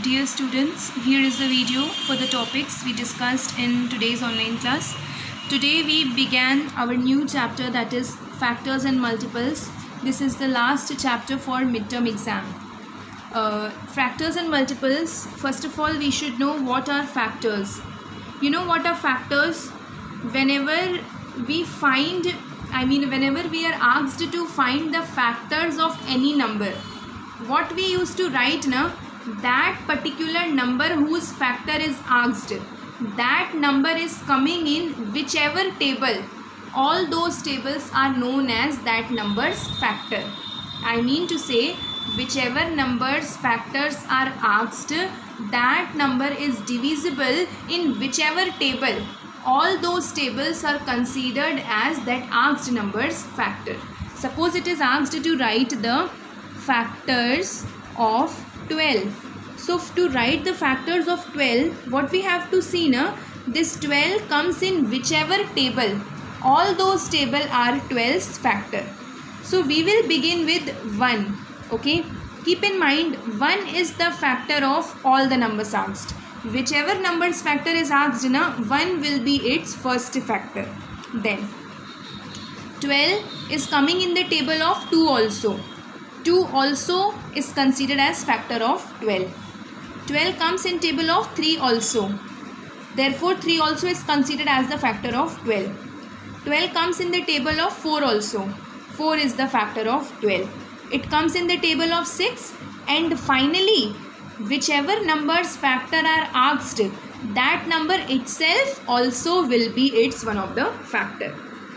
Dear students, here is the video for the topics we discussed in today's online class. Today we began our new chapter, that is factors and multiples. This is the last chapter for midterm exam. Factors and multiples, first of all we should know what are factors. You know what are factors? Whenever we are asked to find the factors of any number, what we used to write now, that particular number whose factor is asked, that number is coming in whichever table, all those tables are known as that number's factor. I mean to say, whichever number's factors are asked, that number is divisible in whichever table, all those tables are considered as that asked number's factor. Suppose it is asked to write the factors of 12. So to write the factors of 12, what we have to see now, this 12 comes in whichever table, all those table are 12's factor. So we will begin with 1. Okay, keep in mind 1 is the factor of all the numbers asked. Whichever number's factor is asked now, 1 will be its first factor. Then 12 is coming in the table of 2 also. 2 also is considered as factor of 12. 12 comes in table of 3 also. Therefore 3 also is considered as the factor of 12. 12 comes in the table of 4 also. 4 is the factor of 12. It comes in the table of 6, and finally whichever numbers factor are asked, that number itself also will be its one of the factor.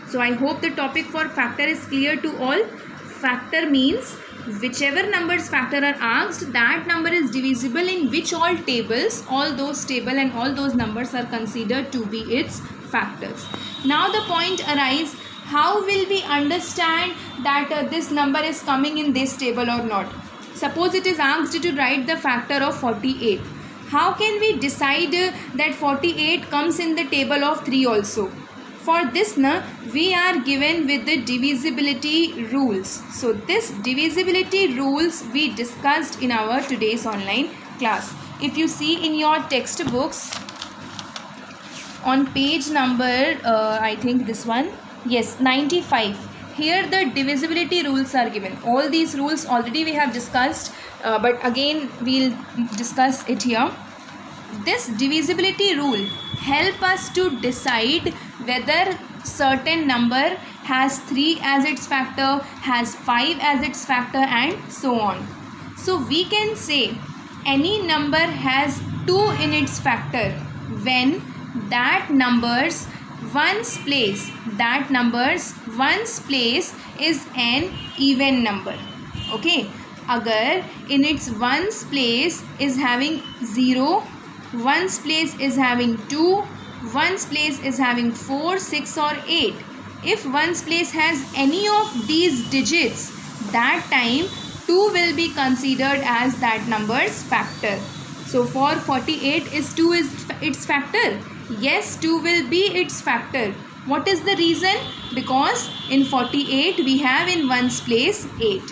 So I hope the topic for factor is clear to all. Factor means whichever numbers factor are asked, that number is divisible in which all tables, all those table and all those numbers are considered to be its factors. Now the point arises, how will we understand that this number is coming in this table or not? Suppose it is asked to write the factor of 48. How can we decide that 48 comes in the table of 3 also? For this we are given with the divisibility rules. So this divisibility rules we discussed in our today's online class. If you see in your textbooks on page number I think this one, yes, 95, here the divisibility rules are given. All these rules already we have discussed, but again we'll discuss it here. This divisibility rule help us to decide whether certain number has 3 as its factor, has 5 as its factor, and so on. So we can say any number has 2 in its factor when that number's ones place is an even number. Okay, agar in its ones place is having 0, ones place is having 2, ones place is having 4, 6 or 8. If ones place has any of these digits, that time 2 will be considered as that number's factor. So for 48 is 2 is its factor. Yes, 2 will be its factor. What is the reason? Because in 48 we have in ones place 8.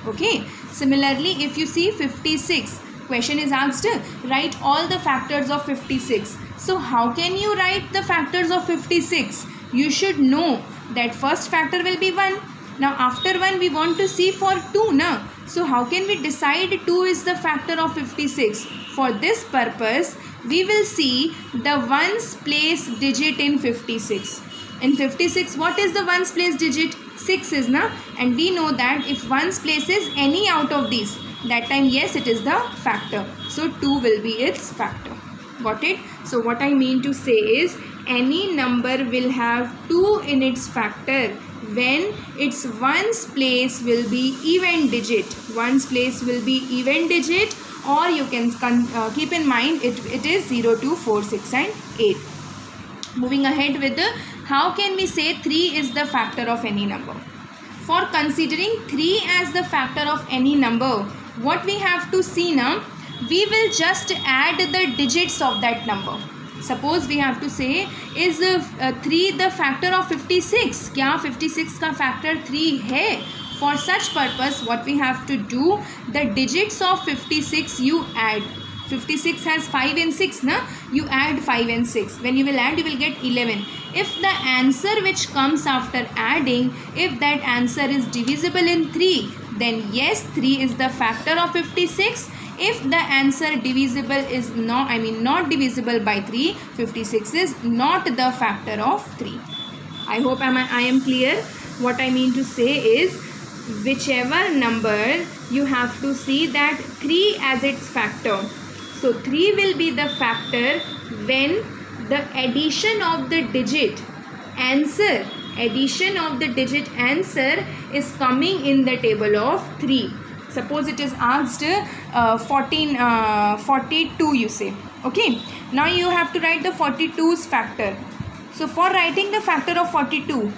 Okay. Similarly, if you see 56, question is asked, write all the factors of 56. So how can you write the factors of 56? You should know that first factor will be 1. Now after 1 we want to see for 2 now. So how can we decide 2 is the factor of 56? For this purpose we will see the ones place digit in 56. In 56 what is the ones place digit? 6 is na, and we know that if ones place is any out of these, that time yes it is the factor. So 2 will be its factor. Got it? So what I mean to say is any number will have 2 in its factor when its ones place will be even digit. Ones place will be even digit, or you can keep in mind it is 0, 2, 4, 6 and 8. Moving ahead with the how can we say 3 is the factor of any number? For considering 3 as the factor of any number, what we have to see now, we will just add the digits of that number. Suppose we have to say is 3 the factor of 56? क्या 56 का factor 3 है? For such purpose what we have to do, the digits of 56 you add. 56 has 5 and 6, na? You add 5 and 6. When you will add, you will get 11. If the answer which comes after adding, if that answer is divisible in 3, then yes, 3 is the factor of 56. If the answer divisible is not divisible by 3, 56 is not the factor of 3. I hope I am clear. What I mean to say is, whichever number, you have to see that 3 as its factor. So 3 will be the factor when the addition of the digit answer is coming in the table of 3. Suppose it is asked 42, you say. Okay. Now you have to write the 42's factor. So for writing the factor of 42,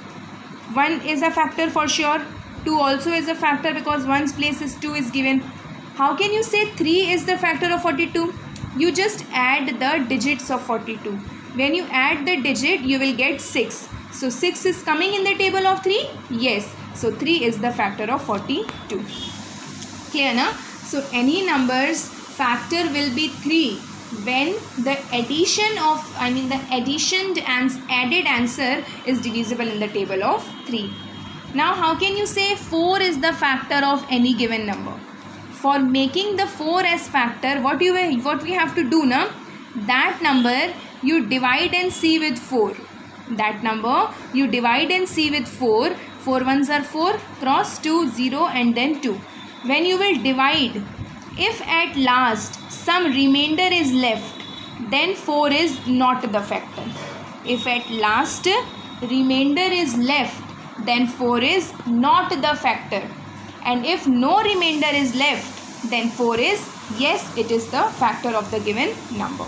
1 is a factor for sure. 2 also is a factor because 1's place is 2 is given. How can you say 3 is the factor of 42? You just add the digits of 42. When you add the digit, you will get 6. So 6 is coming in the table of 3? Yes. So 3 is the factor of 42. Clear, na? So any number's factor will be 3 when the added answer is divisible in the table of 3. Now how can you say 4 is the factor of any given number? For making the 4 as factor, what we have to do, na? That number you divide and see with 4. That number you divide and see with 4. 4 ones are 4, cross 2, 0 and then 2. When you will divide, if at last some remainder is left, then 4 is not the factor. If at last remainder is left, then 4 is not the factor. And if no remainder is left, then 4 is, yes, it is the factor of the given number.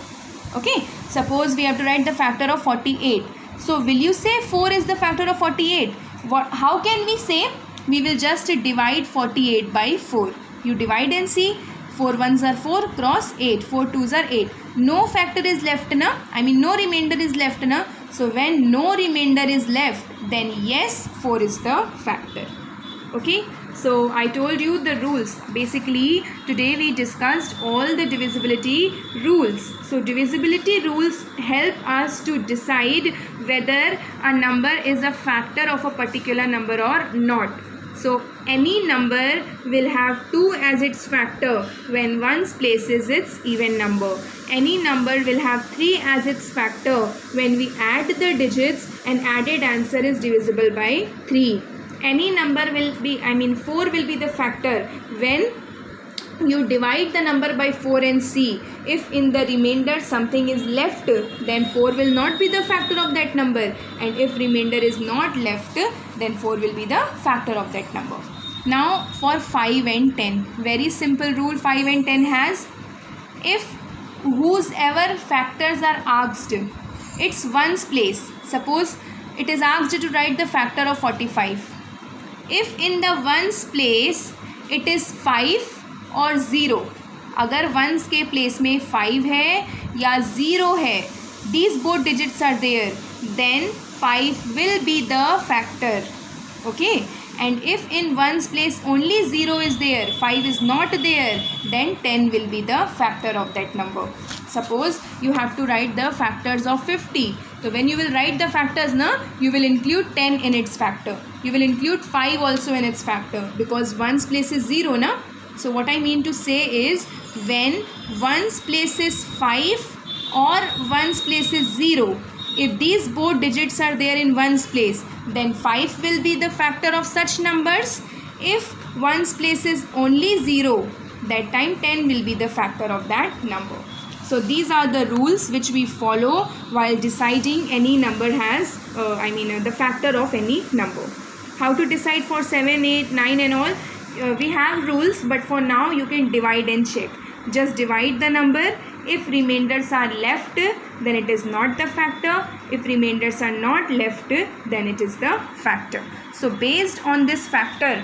Okay. Suppose we have to write the factor of 48. So will you say 4 is the factor of 48? How can we say? We will just divide 48 by 4. You divide and see. 4 ones are 4, cross 8. 4 twos are 8. No factor is left, na? No remainder is left, na? So when no remainder is left, then yes, 4 is the factor. Okay. So I told you the rules. Basically, today we discussed all the divisibility rules. So divisibility rules help us to decide whether a number is a factor of a particular number or not. So any number will have 2 as its factor when 1's place is its even number. Any number will have 3 as its factor when we add the digits and added answer is divisible by 3. Any number will be, 4 will be the factor when you divide the number by 4 and see if in the remainder something is left, then 4 will not be the factor of that number, and if remainder is not left, then 4 will be the factor of that number. Now for 5 and 10, very simple rule 5 and 10 has, if whosever factors are asked, it's 1's place. Suppose it is asked to write the factor of 45. If in the 1's place it is 5 और 0, अगर 1's के place में 5 है या 0 है, these both digits are there, then 5 will be the factor. Okay. And if in 1's place only 0 is there, 5 is not there, then 10 will be the factor of that number. Suppose you have to write the factors of 50. So when you will write the factors, na, you will include 10 in its factor. You will include 5 also in its factor because 1's place is 0, na. So what I mean to say is, when 1's place is 5 or 1's place is 0, if these both digits are there in 1's place, then 5 will be the factor of such numbers. If 1's place is only 0, that time 10 will be the factor of that number. So these are the rules which we follow while deciding any number has, the factor of any number. How to decide for 7, 8, 9 and all? We have rules, but for now you can divide and check. Just divide the number. If remainders are left, then it is not the factor. If remainders are not left, then it is the factor. So based on this factor,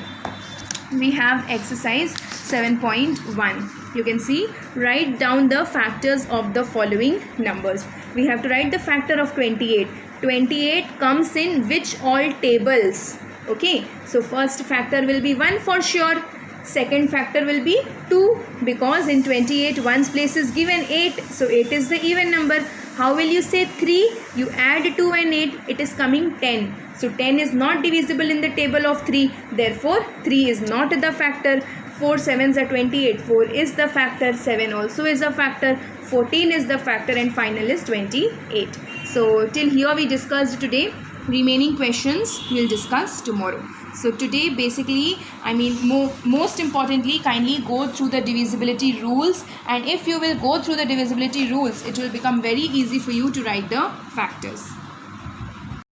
we have exercise 7.1. You can see, write down the factors of the following numbers. We have to write the factor of 28. 28 comes in which all tables? Okay, so first factor will be 1 for sure. Second factor will be 2, because in 28 ones place is given 8, so 8 is the even number. How will you say 3? You add 2 and 8, it is coming 10. So 10 is not divisible in the table of 3, therefore 3 is not the factor. 4 sevens are 28, 4 is the factor, 7 also is a factor, 14 is the factor, and final is 28. So till here we discussed today. Remaining questions we will discuss tomorrow. So today basically, most importantly, kindly go through the divisibility rules, and if you will go through the divisibility rules, it will become very easy for you to write the factors.